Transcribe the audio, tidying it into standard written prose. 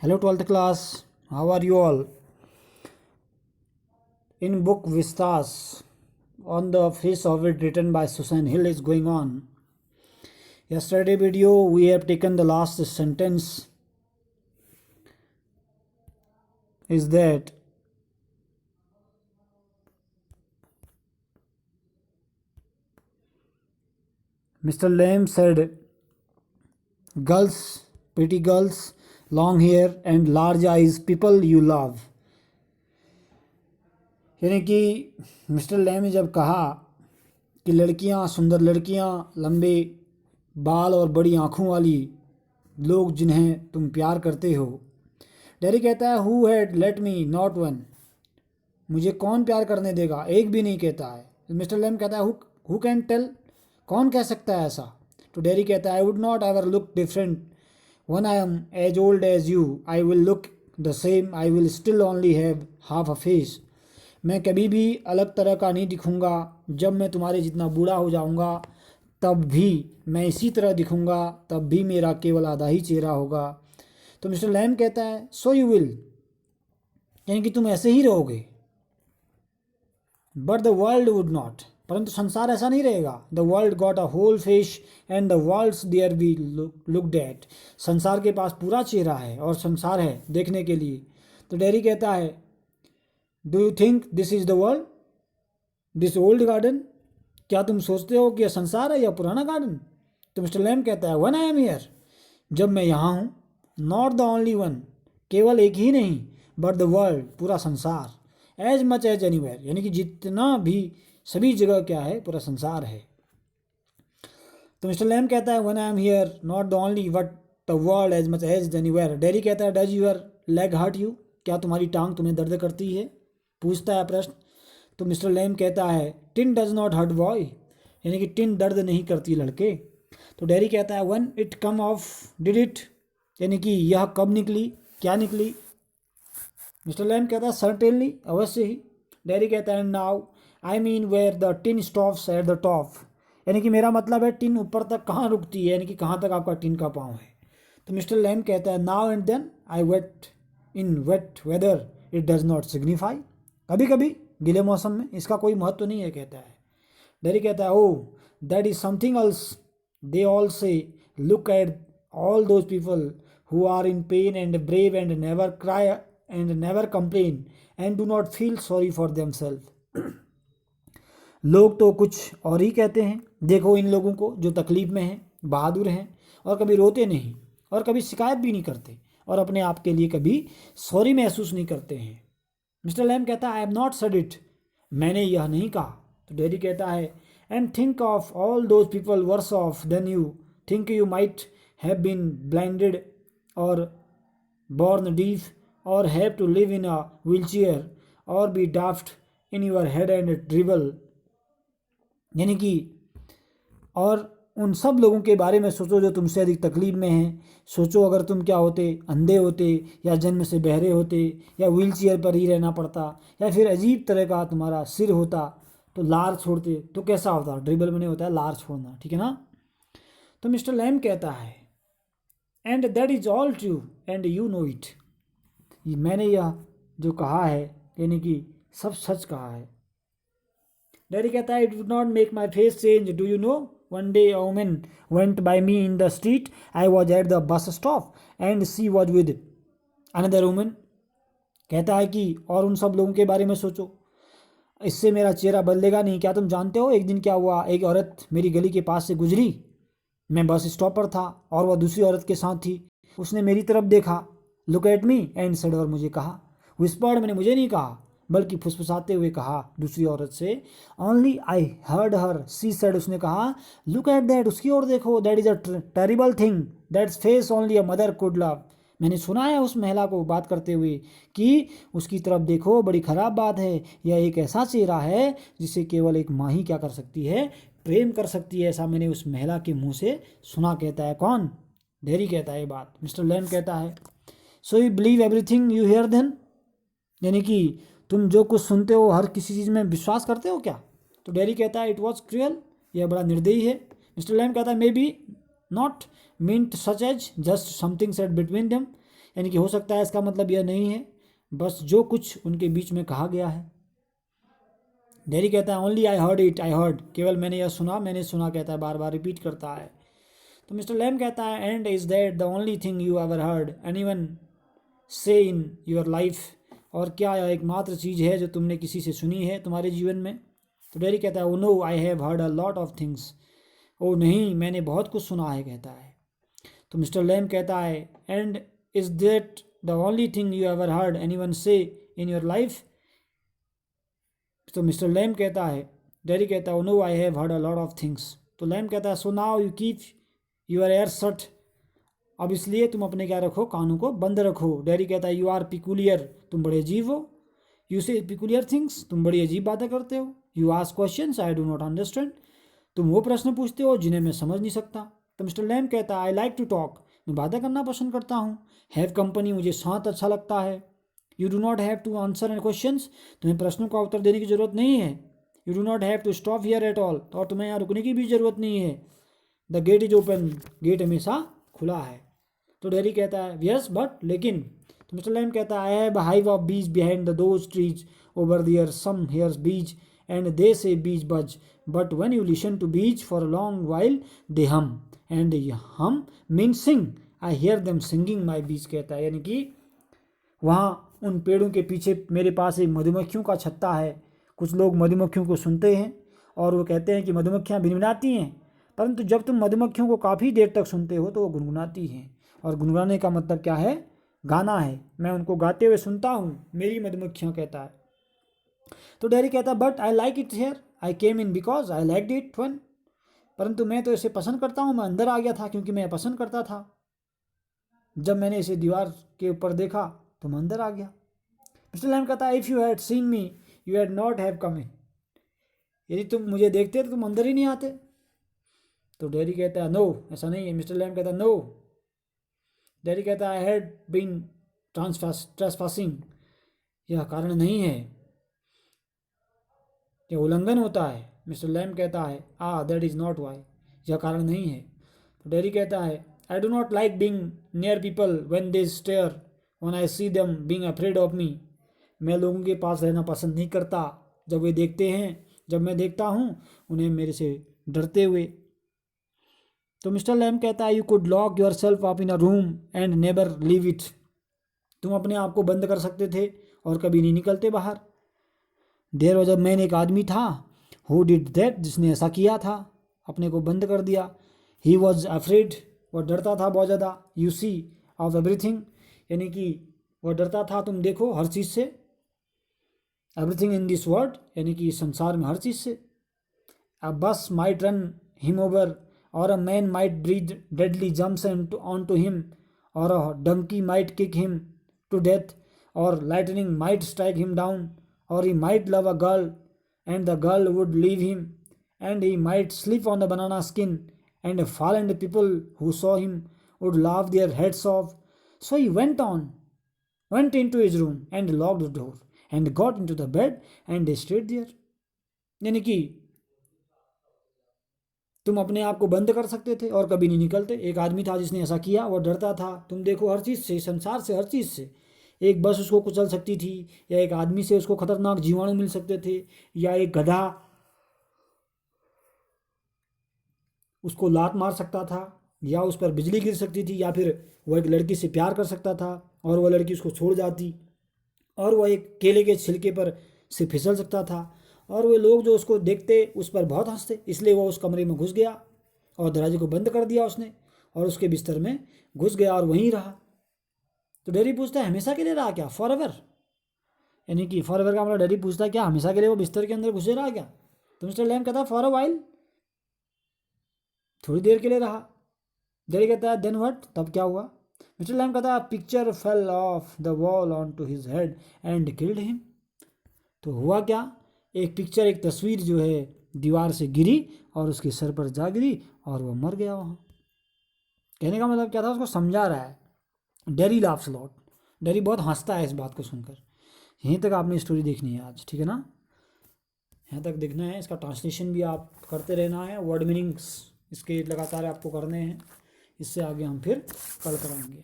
Hello 12th class, how are you all? In book Vistas, on the face of it written by Susan Hill is going on. Yesterday video we have taken the last sentence is that Mr. Lamb said girls, pretty girls, long hair and large eyes, people you love. यानी कि Mr Lam ने जब कहा कि लड़कियां, सुंदर लड़कियां, लंबे बाल और बड़ी आँखों वाली लोग जिन्हें तुम प्यार करते हो, डैडी कहता है who had let me not one, मुझे कौन प्यार करने देगा, एक भी नहीं कहता है। मिस्टर लैम कहता है हु कैन टेल, कौन कह सकता है ऐसा। तो डैडी कहता है I would not ever look different when I am as old as you, I will look the same, I will still only have half a face, मैं कभी भी अलग तरह का नहीं दिखूंगा, जब मैं तुम्हारे जितना बूढ़ा हो जाऊंगा तब भी मैं इसी तरह दिखूंगा, तब भी मेरा केवल आधा ही चेहरा होगा। तो मिस्टर लैम कहता है सो यू विल, यानी कि तुम ऐसे ही रहोगे, but the world would not, परंतु संसार ऐसा नहीं रहेगा। The world got a whole face and the world's there be looked at, संसार के पास पूरा चेहरा है और संसार है देखने के लिए। तो डैडी कहता है do you think this is the world, this old garden, क्या तुम सोचते हो कि यह संसार है या पुराना गार्डन। तो मिस्टर लैम कहता है वन आई एम हियर, जब मैं यहाँ हूँ, नॉट द ओनली वन, केवल एक ही नहीं, बट द वर्ल्ड, पूरा संसार, एज मच एज एनीवेयर, यानी कि जितना भी सभी जगह क्या है, पूरा संसार है। तो मिस्टर लैम कहता है one I am here not the only but the world as much as anywhere. Daddy कहता है does your leg hurt you, क्या तुम्हारी टांग तुम्हें दर्द करती है, पूछता है प्रश्न। तो मिस्टर लैम कहता है tin does not hurt boy, यानी कि टिन दर्द नहीं करती लड़के। तो डैडी कहता है one it come of did it, यानी कि यह कब निकली, क्या निकली। मिस्टर लैम कहता है सर्टेनली, अवश्य ही। डैडी कहता है now I mean where the tin stops at the top, यानी कि मेरा मतलब है टिन ऊपर तक कहाँ रुकती है, यानी कि कहाँ तक आपका टिन का पाँव है। तो मिस्टर लैम कहता है now and then I wet in wet weather it does not signify, कभी कभी गीले मौसम में इसका कोई महत्व नहीं है, कहता है। डैडी कहता है oh that is something else, they all say look at all those people who are in pain and brave and never cry and never complain and do not feel sorry for themselves, लोग तो कुछ और ही कहते हैं, देखो इन लोगों को जो तकलीफ़ में हैं, बहादुर हैं और कभी रोते नहीं और कभी शिकायत भी नहीं करते और अपने आप के लिए कभी सॉरी महसूस नहीं करते हैं। मिस्टर लैम कहता है I have not said it, मैंने यह नहीं कहा। तो डैडी कहता है and think of all those people worse off than you, think you might have been blinded or born deaf or have to live in a wheelchair or be daft in your head and dribble, यानी कि और उन सब लोगों के बारे में सोचो जो तुमसे अधिक तकलीफ में हैं। सोचो अगर तुम क्या होते, अंधे होते या जन्म से बहरे होते या व्हील चेयर पर ही रहना पड़ता या फिर अजीब तरह का तुम्हारा सिर होता तो लार छोड़ते तो कैसा होता। ड्रिबल में होता है लार छोड़ना, ठीक है ना। तो मिस्टर लैम कहता है and that is all true and you know it, मैंने यह जो कहा है यानी कि सब सच कहा है। डैडी कहता है it would not make my face change, do you know one day a woman went by me in the street, I was at the bus stop and she was with another woman, कहता है कि और उन सब लोगों के बारे में सोचो, इससे मेरा चेहरा बदलेगा नहीं। क्या तुम जानते हो एक दिन क्या हुआ, एक औरत मेरी गली के पास से गुजरी, मैं बस स्टॉप पर था और वह दूसरी औरत के साथ थी, उसने मेरी तरफ देखा, look at me and said, और मुझे कहा, विस्पर्ड, मैंने मुझे नहीं कहा बल्कि फुसफुसाते हुए कहा दूसरी औरत से, only I heard her she said, उसने कहा लुक एट दैट, उसकी ओर देखो, that is a terrible thing that's face only a mother could love, मैंने सुना है उस महिला को बात करते हुए कि उसकी तरफ देखो, बड़ी ख़राब बात है, यह एक ऐसा चेहरा है जिसे केवल एक माँ ही क्या कर सकती है, प्रेम कर सकती है, ऐसा मैंने उस महिला के मुंह से सुना। कहता है कौन, डैडी कहता है बात। मिस्टर लैम कहता है so you believe everything you hear then, यानी कि तुम जो कुछ सुनते हो हर किसी चीज़ में विश्वास करते हो क्या। तो डैडी कहता है इट वॉज क्रूअल, यह बड़ा निर्दयी है। मिस्टर लैम कहता है may be not meant such as just something said between them, यानी कि हो सकता है इसका मतलब यह नहीं है, बस जो कुछ उनके बीच में कहा गया है। डेरी कहता है only I heard it, I heard, केवल मैंने यह सुना, मैंने सुना, कहता है, बार बार रिपीट करता है। तो मिस्टर लैम कहता है and is that the only thing you ever heard anyone say in your life, और क्या यह एकमात्र चीज़ है जो तुमने किसी से सुनी है तुम्हारे जीवन में? तो डेरी कहता है oh no I have heard a lot of things, oh नहीं, मैंने बहुत कुछ सुना है, कहता है। तो मिस्टर लैम कहता है and is that the only thing you ever heard anyone say in your life? तो मिस्टर लैम कहता है, डेरी कहता है no I have heard a lot of things. तो लैम कहता है so now you keep your ear shut, अब इसलिए तुम अपने क्या रखो, कानों को बंद रखो। डेरी कहता है यू आर पिकुलियर, तुम बड़े अजीब हो। यू से पिकुलियर थिंग्स, तुम बड़ी अजीब बातें करते हो। You ask questions I do not understand, तुम वो प्रश्न पूछते हो जिन्हें मैं समझ नहीं सकता। तो मिस्टर लैम कहता है आई लाइक टू टॉक, मैं बातें करना पसंद करता हूँ। हैव कंपनी, मुझे साथ अच्छा लगता है। You do not have to answer and questions, तुम्हें प्रश्नों का उत्तर देने की जरूरत नहीं है। You do not have to stop here at all, और तुम्हें यहाँ रुकने की भी जरूरत नहीं है। The gate is open, gate हमेशा खुला है। तो डेरी कहता है यस बट, लेकिन। तो मिस्टर लैम कहता है I have a hive of bees behind the those trees over there, some hairs bees and they say bees buzz, but when you listen to bees for a long while they hum, and hum mean sing, I hear them singing my bees, कहता है, यानी कि वहाँ उन पेड़ों के पीछे मेरे पास एक मधुमक्खियों का छत्ता है। कुछ लोग मधुमक्खियों को सुनते हैं और वो कहते हैं कि मधुमक्खियाँ भिनभिनाती हैं, परंतु जब तुम मधुमक्खियों को काफ़ी देर तक सुनते हो तो वो गुनगुनाती हैं, और गुनगुनाने का मतलब क्या है, गाना है। मैं उनको गाते हुए सुनता हूँ, मेरी मधुमक्खियाँ, कहता है। तो डेरी कहता है but I like it here, I came in because I like it one, परंतु मैं तो इसे पसंद करता हूँ, मैं अंदर आ गया था क्योंकि मैं पसंद करता था। जब मैंने इसे दीवार के ऊपर देखा तो मैं अंदर आ गया। मिस्टर लैम कहता है if you had seen me you had not have come in, यदि तुम मुझे देखते तो तुम अंदर ही नहीं आते। तो डेरी कहता है नो, ऐसा नहीं है। मिस्टर लैम कहता है नो। डेरी कहता है आई हैड बीन ट्रेसपासिंग, यह कारण नहीं है, यह उल्लंघन होता है। मिस्टर लैम कहता है दैट इज़ नॉट वाई, यह कारण नहीं है। तो डेरी कहता है I do not like being near people when they stare when I see them being afraid of me, मैं लोगों के पास रहना पसंद नहीं करता जब वे देखते हैं, जब मैं देखता हूँ उन्हें मेरे से डरते हुए। तो मिस्टर लैम कहता है you could lock your self up in a room and never leave it, तुम अपने आप को बंद कर सकते थे और कभी नहीं निकलते बाहर। देर वॉज अ मैन, एक आदमी था, हु डिड दैट, जिसने ऐसा किया था, अपने को बंद कर दिया। ही वॉज अफ्रेड, वह डरता था बहुत ज़्यादा। यू सी ऑफ एवरीथिंग, यानी कि वह डरता था, तुम देखो, हर चीज़ से। एवरीथिंग इन दिस वर्ल्ड, यानी कि संसार में हर चीज़ से। अ बस might run him over, or a man might breathe deadly jumps on to him, or a donkey might kick him to death, or lightning might strike him down, or he might love a girl and the girl would leave him, and he might sleep on the banana skin and fall, and the people who saw him would laugh their heads off. So he went into his room and locked the door and got into the bed and stayed there. यानी कि तुम अपने आप को बंद कर सकते थे और कभी नहीं निकलते। एक आदमी था जिसने ऐसा किया, वह डरता था, तुम देखो, हर चीज़ से, संसार से, हर चीज़ से। एक बस उसको कुचल सकती थी, या एक आदमी से उसको खतरनाक जीवाणु मिल सकते थे, या एक गधा उसको लात मार सकता था, या उस पर बिजली गिर सकती थी, या फिर वह एक लड़की से प्यार कर सकता था और वह लड़की उसको छोड़ जाती, और वह एक केले के छिलके पर से फिसल सकता था, और वे लोग जो उसको देखते उस पर बहुत हंसते। इसलिए वह उस कमरे में घुस गया और दरवाजे को बंद कर दिया उसने, और उसके बिस्तर में घुस गया और वहीं रहा। तो डेरी पूछता है हमेशा के लिए रहा क्या, फॉर एवर, यानी कि फॉर एवर का मतलब डेरी पूछता है क्या हमेशा के लिए वो बिस्तर के अंदर घुसे रहा क्या? तो मिस्टर लैम कहता है फॉर अ वाइल, थोड़ी देर के लिए रहा। डेरी कहता है देन व्हाट, तब क्या हुआ? मिस्टर लैम कहता है picture fell off the wall on to his head and killed him. तो हुआ क्या, एक पिक्चर, एक तस्वीर जो है दीवार से गिरी और उसके सर पर जा गिरी और वह मर गया वहाँ। कहने का मतलब क्या था, उसको समझा रहा है। डेरी लाफ्स लॉट, डेरी बहुत हंसता है इस बात को सुनकर। यहीं तक आपने स्टोरी देखनी है आज, ठीक है ना, यहाँ तक देखना है। इसका ट्रांसलेशन भी आप करते रहना है, वर्ड मीनिंग्स इसके लगातार आपको करने हैं। इससे आगे हम फिर कल कराएंगे।